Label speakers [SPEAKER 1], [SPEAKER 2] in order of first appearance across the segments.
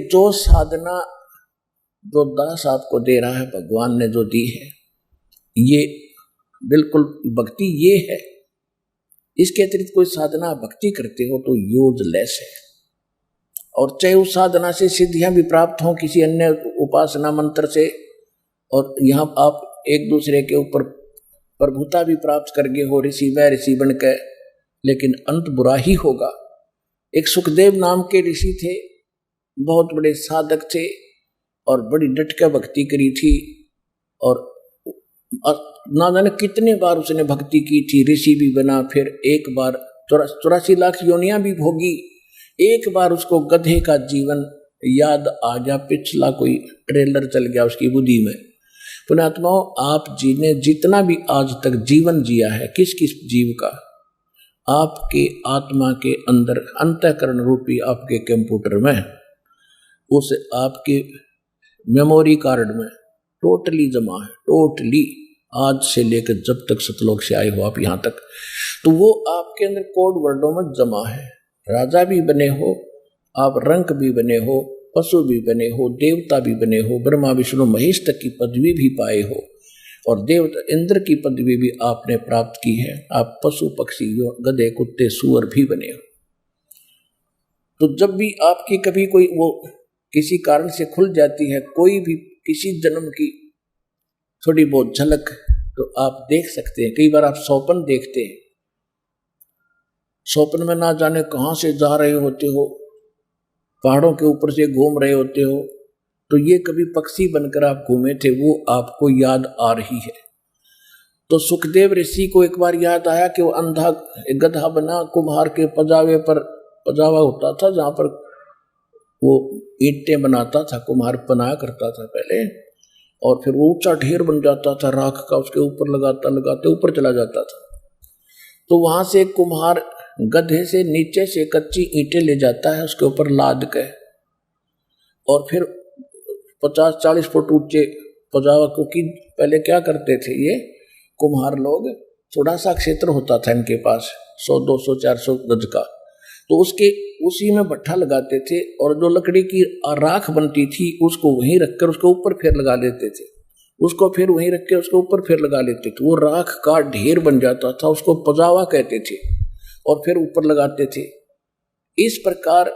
[SPEAKER 1] जो साधना जो दास आपको दे रहा है, भगवान ने जो दी है, ये बिल्कुल भक्ति ये है। इसके अतिरिक्त कोई साधना भक्ति करते हो तो यूजलेस है। और चाहे उस साधना से सिद्धियां भी प्राप्त हों किसी अन्य उपासना मंत्र से, और यहाँ आप एक दूसरे के ऊपर प्रभुता भी प्राप्त कर गए हो ऋषि व ऋषि बन के, लेकिन अंत बुरा ही होगा। एक सुखदेव नाम के ऋषि थे, बहुत बड़े साधक थे और बड़ी डट के भक्ति करी थी, और ना जाने कितने बार उसने भक्ति की थी, ऋषि भी बना, फिर एक बार 84 लाख योनियां भी भोगी। एक बार उसको गधे का जीवन याद आ गया, पिछला कोई ट्रेलर चल गया उसकी बुद्धि में। पुण्यात्माओं, आप जी ने जितना भी आज तक जीवन जिया है, किस किस जीव का, आपके आत्मा के अंदर अंतःकरण रूपी आपके कंप्यूटर में, उस आपके मेमोरी कार्ड में टोटली जमा है, टोटली, आज से लेकर जब तक सतलोक से आए हो आप यहाँ तक, तो वो आपके अंदर कोड वर्डों में जमा है। राजा भी बने हो आप, रंक भी बने हो, पशु भी बने हो, देवता भी बने हो, ब्रह्मा विष्णु महेश तक की पदवी भी पाए हो, और देवता इंद्र की पदवी भी आपने प्राप्त की है। आप पशु पक्षी गधे कुत्ते सूअर भी बने हो। तो जब भी आपकी कभी कोई वो किसी कारण से खुल जाती है, कोई भी किसी जन्म की थोड़ी बहुत झलक, तो आप देख सकते हैं। कई बार आप स्वप्न देखते हैं, स्वप्न में ना जाने कहाँ से जा रहे होते हो, पहाड़ों के ऊपर से घूम रहे होते हो, तो ये कभी पक्षी बनकर आप घूमे थे, वो आपको याद आ रही है। तो सुखदेव ऋषि को एक बार याद आया कि वो अंधा गधा बना, कुम्हार के पजावे पर पजावा होता था, जहाँ पर वो ईंटें बनाता था, कुम्हार बनाया करता था पहले, और फिर वो ऊंचा ढेर बन जाता था राख का, उसके ऊपर लगाता लगाते ऊपर चला जाता था। तो वहां से कुम्हार गधे से नीचे से कच्ची ईंटें ले जाता है, उसके ऊपर लाद के, और फिर 50-40 फुट ऊंचे पजावा, क्योंकि पहले क्या करते थे ये कुम्हार लोग, थोड़ा सा क्षेत्र होता था इनके पास 100, 200, 400 गज का, तो उसके उसी में भट्ठा लगाते थे, और जो लकड़ी की राख बनती थी उसको वहीं रखकर उसके ऊपर फिर लगा देते थे, उसको फिर वहीं रख के उसके ऊपर फिर लगा लेते थे। वो राख का ढेर बन जाता था, उसको पजावा कहते थे, और फिर ऊपर लगाते थे। इस प्रकार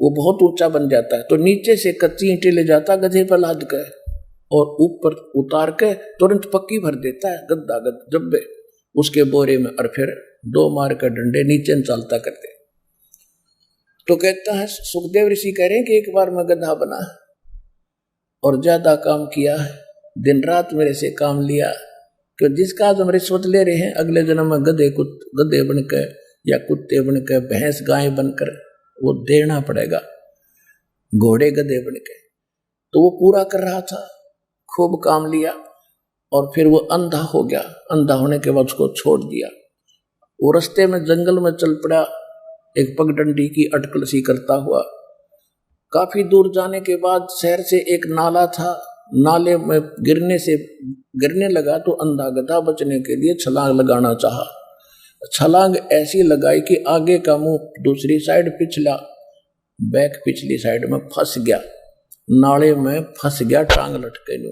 [SPEAKER 1] वो बहुत ऊंचा बन जाता है। तो नीचे से कच्ची ईंटें ले जाता गधे पर लाद कर, और ऊपर उतार के तुरंत पक्की भर देता है गद्दा जब्बे उसके बोरे में, और फिर 2 मार का डंडे नीचे चालता करते। तो कहता है सुखदेव ऋषि कह रहे हैं कि एक बार मैं गधा बना और ज्यादा काम किया, दिन रात मेरे से काम लिया, कि जिसका आज हम रिश्वत ले रहे हैं, अगले जन्म में गधे बनकर या कुत्ते बनकर, भैंस गाय बनकर वो देना पड़ेगा, घोड़े गधे बनकर। तो वो पूरा कर रहा था, खूब काम लिया, और फिर वो अंधा हो गया। अंधा होने के बाद उसको छोड़ दिया। वो रास्ते में जंगल में चल पड़ा, एक पगडंडी की अटकल सी करता हुआ। काफी दूर जाने के बाद शहर से एक नाला था, नाले में गिरने लगा, तो अंधा गधा बचने के लिए छलांग लगाना चाहा। छलांग ऐसी लगाई कि आगे का मुंह दूसरी साइड, पिछला बैक पिछली साइड में फंस गया, नाले में फंस गया, टांग लटके लो।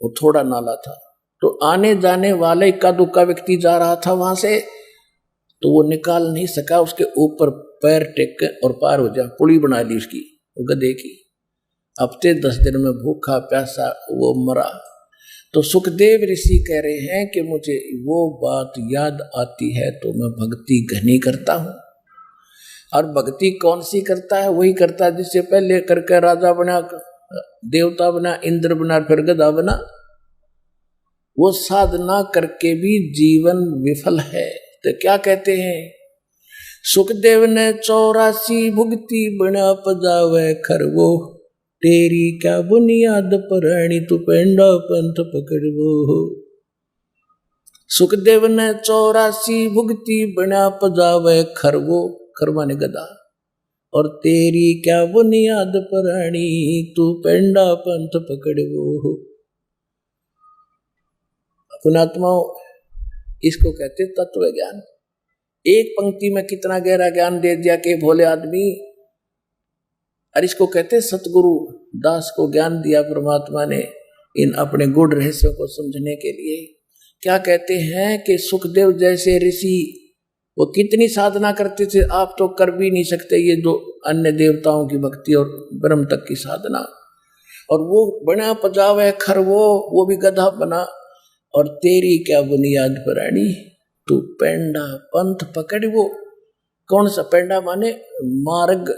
[SPEAKER 1] वो थोड़ा नाला था, तो आने जाने वाले इक्का दुक्का व्यक्ति जा रहा था वहां से, तो वो निकाल नहीं सका, उसके ऊपर पैर टेक के और पार हो जा, पुली बना ली उसकी, वो गधे की। हफ्ते 10 दिन में भूखा प्यासा वो मरा। तो सुखदेव ऋषि कह रहे हैं कि मुझे वो बात याद आती है तो मैं भक्ति घनी करता हूं। और भक्ति कौन सी करता है? वही करता है जिससे पहले करके राजा बना, देवता बना, इंद्र बना, फिर गधा बना। वो साधना करके भी जीवन विफल है। तो क्या कहते हैं? सुखदेव ने 84 भुगती बना पजावे खरवो, तेरी क्या बुनियाद पराणी तू पेंडा पंथ पकड़वो। सुखदेव ने 84 भुगती बना पजावे खरवो, खरवा ने गधा, और तेरी क्या बुनियाद पराणी तू पेंडा पंथ पकड़वो। पुणात्माओं, इसको कहते तत्व ज्ञान। एक पंक्ति में कितना गहरा ज्ञान दे दिया कि भोले आदमी, और इसको कहते हैं सतगुरु। दास को ज्ञान दिया परमात्मा ने इन अपने गुण रहस्यों को समझने के लिए। क्या कहते हैं कि सुखदेव जैसे ऋषि वो कितनी साधना करते थे, आप तो कर भी नहीं सकते ये दो अन्य देवताओं की भक्ति और ब्रह्म तक की साधना। और वो बना पजावे खर वो भी गधा बना। और तेरी क्या बुनियाद परानी, तू पेंडा पंथ पकड़। वो कौन सा पेंडा माने मार्ग,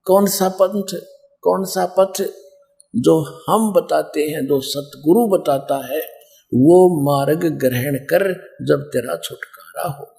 [SPEAKER 1] कौन सा पंथ, कौन सा पथ जो हम बताते हैं, जो सतगुरु बताता है, वो मार्ग ग्रहण कर जब तेरा छुटकारा हो।